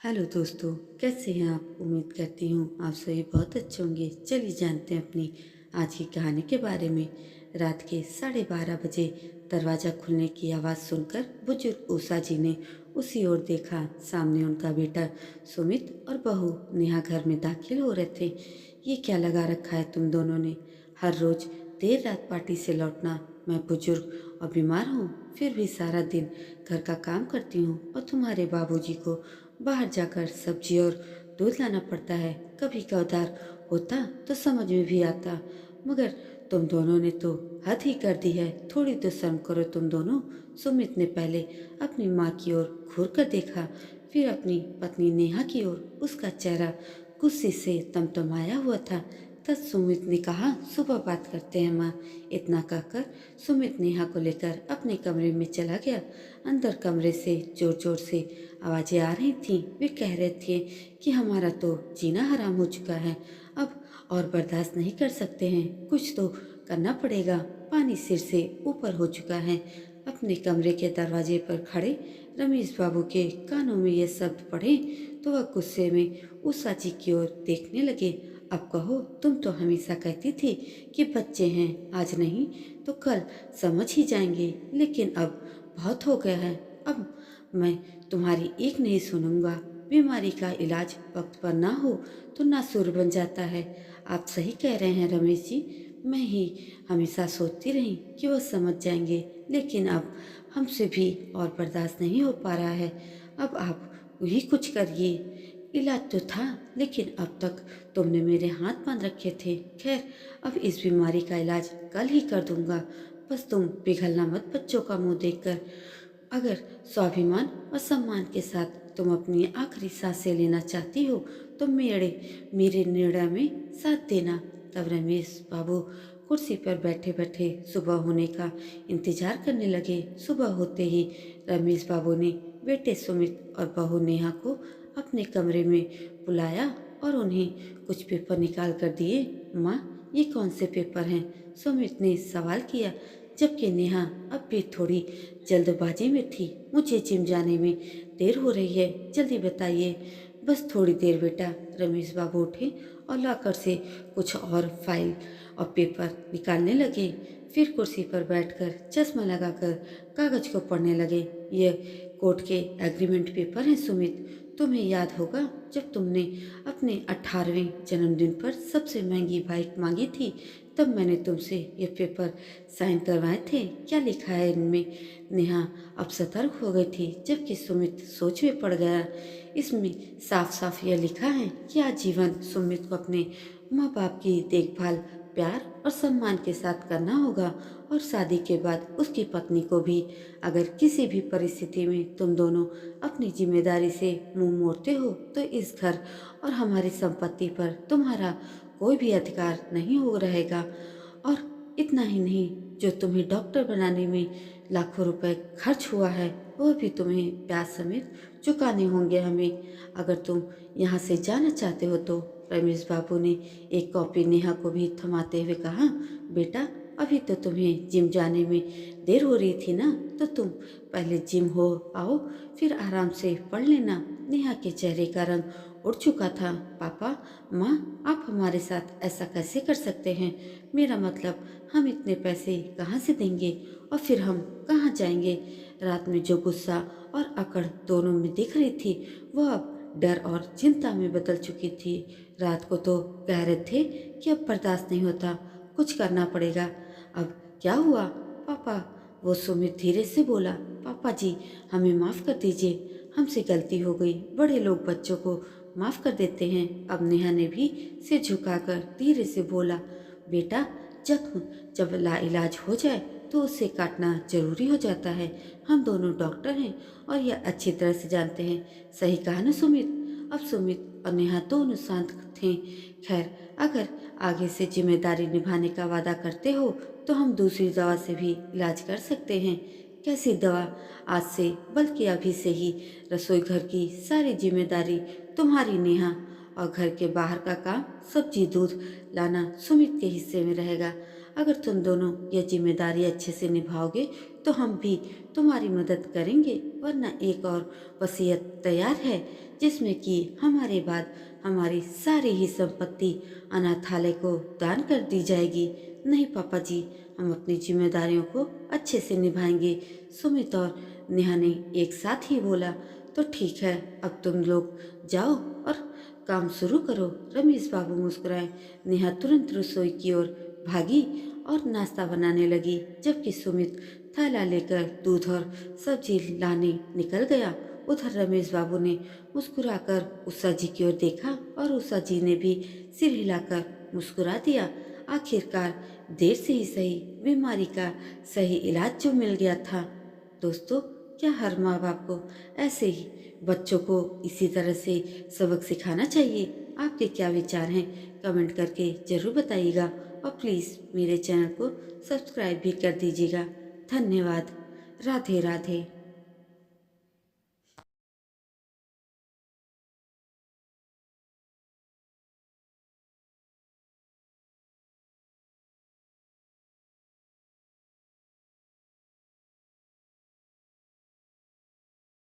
Hello दोस्तों, कैसे हैं आप? उम्मीद करती हूँ आप सभी बहुत अच्छे होंगे। चलिए जानते हैं अपनी आज की कहानी के बारे में। रात के 12:30 बजे दरवाज़ा खुलने की आवाज़ सुनकर बुजुर्ग उषा जी ने उसी ओर देखा। सामने उनका बेटा सुमित और बहू नेहा घर में दाखिल हो रहे थे। ये क्या लगा रखा है तुम दोनों ने? हर रोज़ देर रात पार्टी से लौटना। मैं बुजुर्ग और बीमार हूँ, फिर भी सारा दिन घर का काम करती हूँ और तुम्हारे बाबूजी को बाहर जाकर सब्जी और दूध लाना पड़ता है। कभी कभार होता तो समझ में भी आता, मगर तुम दोनों ने तो हद ही कर दी है। थोड़ी तो शर्म करो तुम दोनों। सुमित ने पहले अपनी माँ की ओर घूर कर देखा, फिर अपनी पत्नी नेहा की ओर। उसका चेहरा गुस्से से तमतमाया हुआ था। तब सुमित ने कहा, सुबह बात करते हैं माँ। इतना कहकर सुमित नेहा को लेकर अपने कमरे में चला गया। अंदर कमरे से जोर जोर से आवाजें आ रही थीं। वे कह रहे थे कि हमारा तो जीना हराम हो चुका है, अब और बर्दाश्त नहीं कर सकते हैं, कुछ तो करना पड़ेगा। पानी सिर से ऊपर हो चुका है। अपने कमरे के दरवाजे पर खड़े रमेश बाबू के कानों में ये शब्द पड़े तो वह गुस्से में उषा जी की ओर देखने लगे। अब कहो, तुम तो हमेशा कहती थी कि बच्चे हैं, आज नहीं तो कल समझ ही जाएंगे, लेकिन अब बहुत हो गया है। अब मैं तुम्हारी एक नहीं सुनूंगा। बीमारी का इलाज वक्त पर ना हो तो नासुर बन जाता है। आप सही कह रहे हैं रमेश जी। मैं ही हमेशा सोचती रही कि वो समझ जाएंगे, लेकिन अब हमसे भी और बर्दाश्त नहीं हो पा रहा है। अब आप ही कुछ करिए। इलाज तो था, लेकिन अब तक तुमने मेरे हाथ बांध रखे थे। खैर, अब इस बीमारी का इलाज कल ही कर दूंगा। बस तुम पिघलना मत बच्चों का मुंह देखकर। अगर स्वाभिमान और सम्मान के साथ तुम अपनी आखिरी सांसें लेना चाहती हो तो मेरे मेरे निर्णय में साथ देना। तब रमेश बाबू कुर्सी पर बैठे बैठे सुबह होने का इंतजार करने लगे। सुबह होते ही रमेश बाबू ने बेटे सुमित और बहू नेहा को अपने कमरे में बुलाया और उन्हें कुछ पेपर निकाल कर दिए। माँ, ये कौन से पेपर हैं? सुमित ने सवाल किया, जबकि नेहा अब भी थोड़ी जल्दबाजी में थी। मुझे जिम जाने में देर हो रही है, जल्दी बताइए। बस थोड़ी देर बेटा। रमेश बाबू उठे और लॉकर से कुछ और फाइल और पेपर निकालने लगे। फिर कुर्सी पर बैठकर चश्मा लगाकर कागज को पढ़ने लगे। ये कोर्ट के एग्रीमेंट पेपर हैं सुमित। तुम्हें याद होगा जब तुमने अपने 18वें जन्मदिन पर सबसे महंगी बाइक मांगी थी, तब मैंने तुमसे ये पेपर साइन करवाए थे। क्या लिखा है इनमें? नेहा अब सतर्क हो गई थी, जबकि सुमित सोच में पड़ गया। इसमें साफ साफ यह लिखा है कि आजीवन सुमित को अपने माँ बाप की देखभाल प्यार और सम्मान के साथ करना होगा, और शादी के बाद उसकी पत्नी को भी। अगर किसी भी परिस्थिति में तुम दोनों अपनी जिम्मेदारी से मुंह मोड़ते हो तो इस घर और हमारी संपत्ति पर तुम्हारा कोई भी अधिकार नहीं हो रहेगा। और इतना ही नहीं, जो तुम्हें डॉक्टर बनाने में लाखों रुपए खर्च हुआ है वह भी तुम्हें ब्याज समेत चुकाने होंगे हमें, अगर तुम यहाँ से जाना चाहते हो तो। रमेश बाबू ने एक कॉपी नेहा को भी थमाते हुए कहा, बेटा, अभी तो तुम्हें जिम जाने में देर हो रही थी ना, तो तुम पहले जिम हो आओ, फिर आराम से पढ़ लेना। नेहा के चेहरे का रंग उड़ चुका था। पापा, माँ, आप हमारे साथ ऐसा कैसे कर सकते हैं? मेरा मतलब, हम इतने पैसे कहाँ से देंगे और फिर हम कहाँ जाएंगे? रात में जो गुस्सा और अकड़ दोनों में दिख रही थी वह अब डर और चिंता में बदल चुकी थी। रात को तो कह रहे थे कि अब बर्दाश्त नहीं होता, कुछ करना पड़ेगा। अब क्या हुआ पापा? वो सुमित धीरे से बोला, पापा जी, हमें माफ़ कर दीजिए, हमसे गलती हो गई। बड़े लोग बच्चों को माफ़ कर देते हैं। अब नेहा ने भी सिर झुकाकर धीरे से बोला, बेटा, जख्म जब लाइलाज हो जाए तो उसे काटना जरूरी हो जाता है। हम दोनों डॉक्टर हैं और यह अच्छी तरह से जानते हैं। सही कहा ना सुमित? अब सुमित और नेहा दोनों शांत थे। खैर, अगर आगे से जिम्मेदारी निभाने का वादा करते हो तो हम दूसरी दवा से भी इलाज कर सकते हैं। कैसी दवा? आज से, बल्कि अभी से ही रसोई घर की सारी जिम्मेदारी तुम्हारी नेहा, और घर के बाहर का काम सब्जी दूध लाना सुमित के हिस्से में रहेगा। अगर तुम दोनों यह जिम्मेदारी अच्छे से निभाओगे तो हम भी तुम्हारी मदद करेंगे, वरना एक और वसीयत तैयार है। जिसमें कि हमारे बाद हमारी सारी ही संपत्ति अनाथालय को दान कर दी जाएगी। नहीं पापा जी, हम अपनी जिम्मेदारियों को अच्छे से निभाएंगे। सुमित और नेहा ने एक साथ ही बोला। तो ठीक है, अब तुम लोग जाओ और काम शुरू करो। रमेश बाबू मुस्कुराए। नेहा तुरंत रसोई की ओर भागी और नाश्ता बनाने लगी, जबकि सुमित थैला लेकर दूध और सब्जी लाने निकल गया। उधर रमेश बाबू ने मुस्कुराकर उषा जी की ओर देखा और उषा जी ने भी सिर हिलाकर मुस्कुरा दिया। आखिरकार देर से ही सही बीमारी का सही इलाज जो मिल गया था। दोस्तों, क्या हर माँ बाप को ऐसे ही बच्चों को इसी तरह से सबक सिखाना चाहिए? आपके क्या विचार हैं? कमेंट करके ज़रूर बताइएगा और प्लीज़ मेरे चैनल को सब्सक्राइब भी कर दीजिएगा। धन्यवाद। राधे राधे।